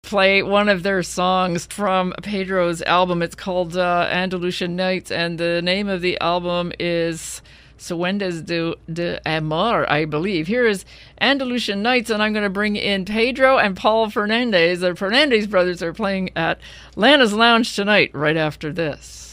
play one of their songs from Pedro's album. It's called Andalusian Nights, and the name of the album is Suenos de Amor, I believe. Here is Andalusian Nights, and I'm going to bring in Pedro and Paul Fernandez. The Fernandez Brothers are playing at Lana's Lounge tonight, right after this.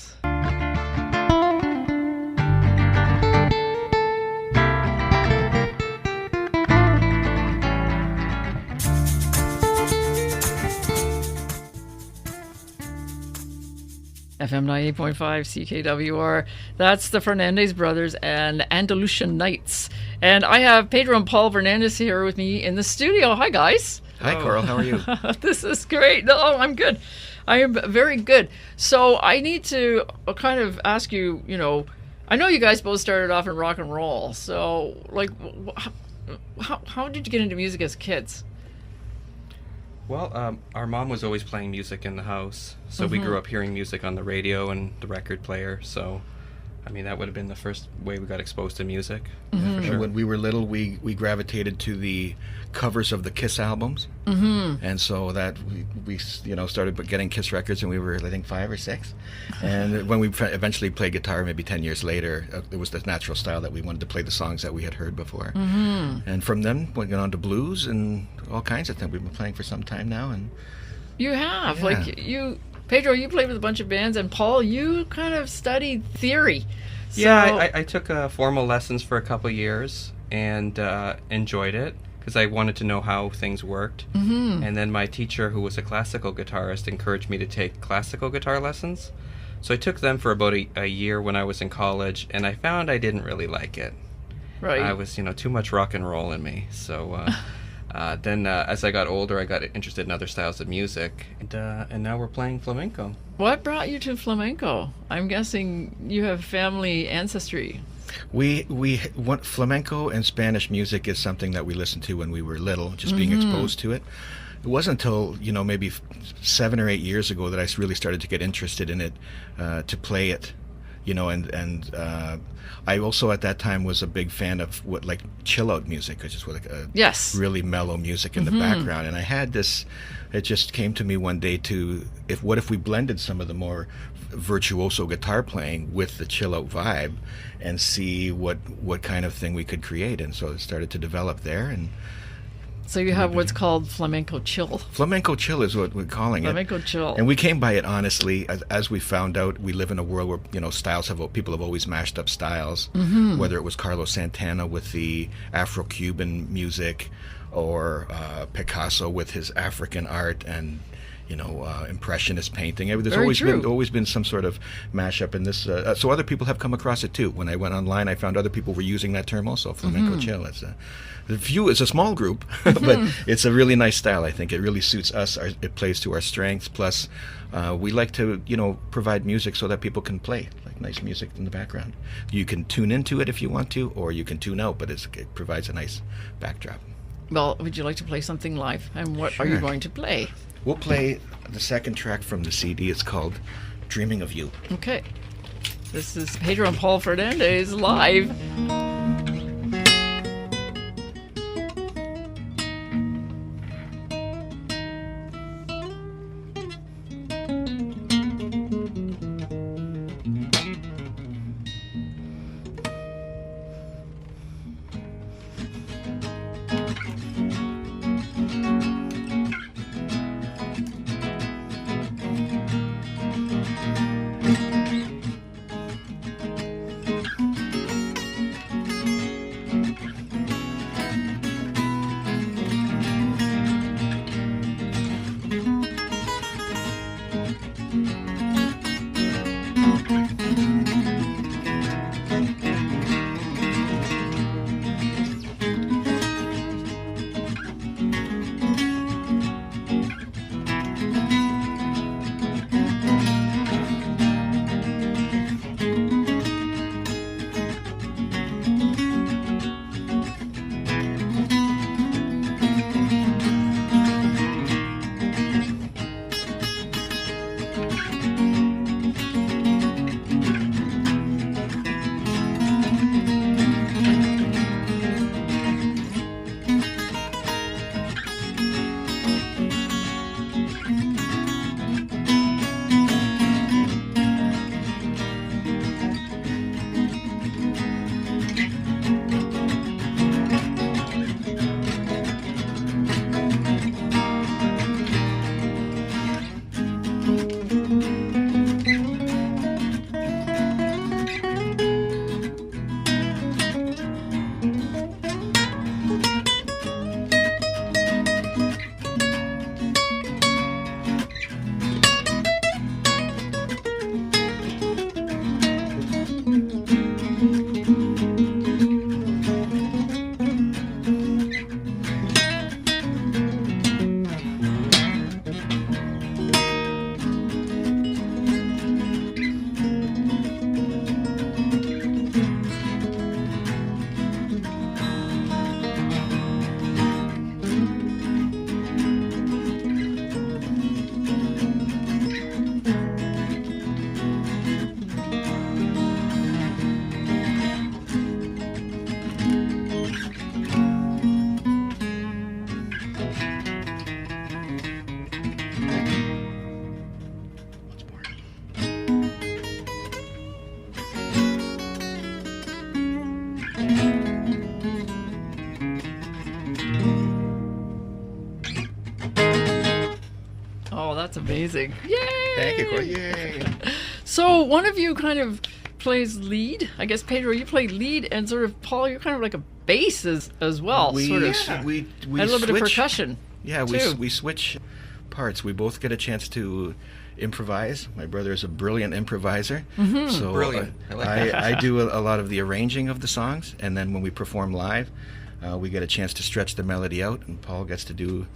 FM 98.5 CKWR. That's the Fernandez Brothers and Andalusian Nights. And I have Pedro and Paul Fernandez here with me in the studio. Hi, guys. Hi, Coral. How are you? This is great. No, I'm good. I am very good. So I need to kind of ask you, I know you guys both started off in rock and roll. So, how did you get into music as kids? Well, our mom was always playing music in the house, so we grew up hearing music on the radio and the record player. So, that would have been the first way we got exposed to music. Yeah, for sure. And when we were little, we gravitated to the covers of the Kiss albums, and so that we started getting Kiss records, and we were, I think, 5 or 6. And when we eventually played guitar, maybe 10 years later, it was the natural style that we wanted to play the songs that we had heard before. And from then, we went on to blues and all kinds of things. We've been playing for some time now, and you have yeah. Pedro, you played with a bunch of bands, and Paul, you kind of studied theory. So... Yeah, I took formal lessons for a couple years and enjoyed it because I wanted to know how things worked. And then my teacher, who was a classical guitarist, encouraged me to take classical guitar lessons. So I took them for about a year when I was in college, and I found I didn't really like it. Right. I was, too much rock and roll in me. So then as I got older, I got interested in other styles of music, and now we're playing flamenco. What brought you to flamenco? I'm guessing you have family ancestry. We want flamenco and Spanish music is something that we listened to when we were little, just being exposed to it. It wasn't until maybe 7 or 8 years ago that I really started to get interested in it, to play it, and I also at that time was a big fan of chill out music, which is really mellow music in the background. And I had this, it just came to me one day what if we blended some of the more virtuoso guitar playing with the chill out vibe and see what kind of thing we could create. And so it started to develop there. And so you have what's called Flamenco Chill. Flamenco Chill is what we're calling it. Flamenco Chill. And we came by it honestly, as we found out, we live in a world where, people have always mashed up styles, whether it was Carlos Santana with the Afro-Cuban music or Picasso with his African art and, impressionist painting. There's always been some sort of mashup in this. So other people have come across it too. When I went online, I found other people were using that term also, Flamenco Chill. It's a small group, but it's a really nice style. I think it really suits us. It plays to our strengths. Plus, we like to, provide music so that people can play, nice music in the background. You can tune into it if you want to, or you can tune out, but it provides a nice backdrop. Well, would you like to play something live? And what are you going to play? We'll play the second track from the CD. It's called Dreaming of You. Okay. This is Pedro and Paul Fernandez live. That's amazing. Yay! Thank you, Corey. Yay! So one of you kind of plays lead. I guess, Pedro, you play lead, and sort of, Paul, you're kind of like a bass as well. We sort of. we And a little bit of percussion. Yeah, too. we switch parts. We both get a chance to improvise. My brother is a brilliant improviser. So Brilliant. I like that. I do a lot of the arranging of the songs, and then when we perform live, we get a chance to stretch the melody out, and Paul gets to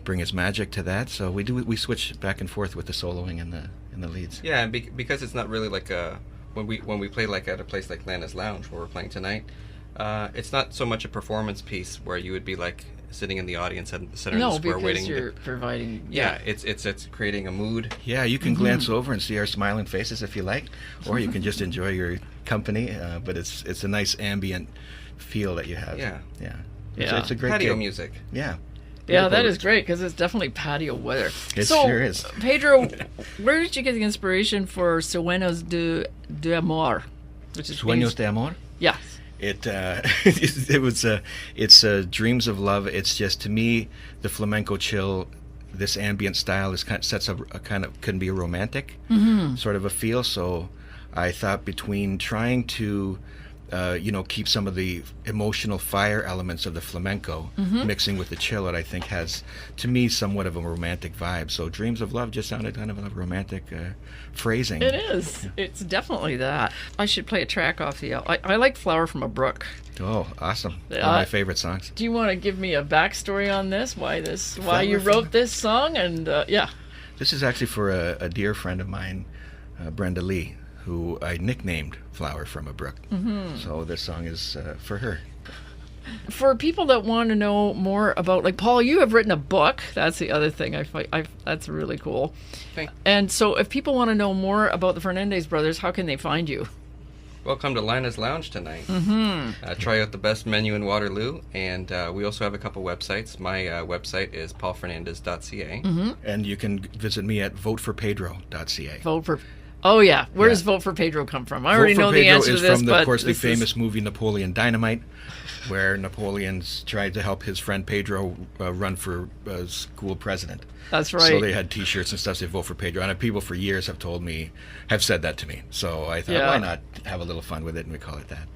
bring his magic to that. So we switch back and forth with the soloing and the leads. Yeah, and because it's not really like when we play like at a place like Lana's Lounge where we're playing tonight, it's not so much a performance piece where you would be like sitting in the audience at the center of the square waiting. No, because you're providing. Yeah, it's creating a mood. Yeah, you can glance over and see our smiling faces if you like, or you can just enjoy your company. But it's a nice ambient feel that you have. Yeah. It's a great Patio gig. music. Yeah. Yeah, that is great because it's definitely patio weather. It so, sure is. Pedro, where did you get the inspiration for Suenos de Amor? Which is Suenos de Amor? Yes. It's Dreams of Love. It's just, to me, the Flamenco Chill, this ambient style sets up a kind of, can be a romantic sort of a feel. So I thought between trying to keep some of the emotional fire elements of the flamenco mixing with the chill, that I think has, to me, somewhat of a romantic vibe. So Dreams of Love just sounded kind of a romantic phrasing. It is. It's definitely that. I should play a track off the album. I like Flower from a Brook. Oh, awesome. One of my favorite songs. Do you want to give me a backstory on this? Why you Flower wrote this song? And yeah. This is actually for a dear friend of mine, Brenda Lee, who I nicknamed Flower from a Brook. So this song is for her. For people that want to know more about, like, Paul, you have written a book. That's the other thing. That's really cool. Thanks. And so if people want to know more about the Fernandez Brothers, how can they find you? Welcome to Lana's Lounge tonight. Try out the best menu in Waterloo, and we also have a couple websites. My website is paulfernandez.ca. And you can visit me at voteforpedro.ca. Vote for. Oh yeah, where does Vote for Pedro come from? I already Vote for know the Pedro answer to is this, from, but of course, the this is- famous movie Napoleon Dynamite, where Napoleon's tried to help his friend Pedro run for school president. That's right. So they had T-shirts and stuff that Vote for Pedro, and people for years have said that to me. So I thought, why not have a little fun with it, and we call it that.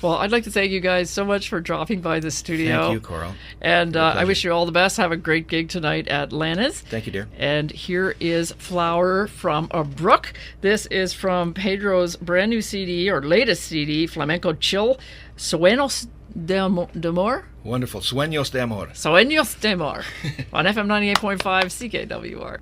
Well, I'd like to thank you guys so much for dropping by the studio. Thank you, Coral. And My I pleasure. wish you all the best. Have a great gig tonight at Lana's. Thank you, dear. And here is Flower from a Brook. This is from Pedro's brand new CD, or latest CD, Flamenco Chill, Suenos de Amor. Wonderful. Suenos de Amor. Suenos de Amor on FM 98.5 CKWR.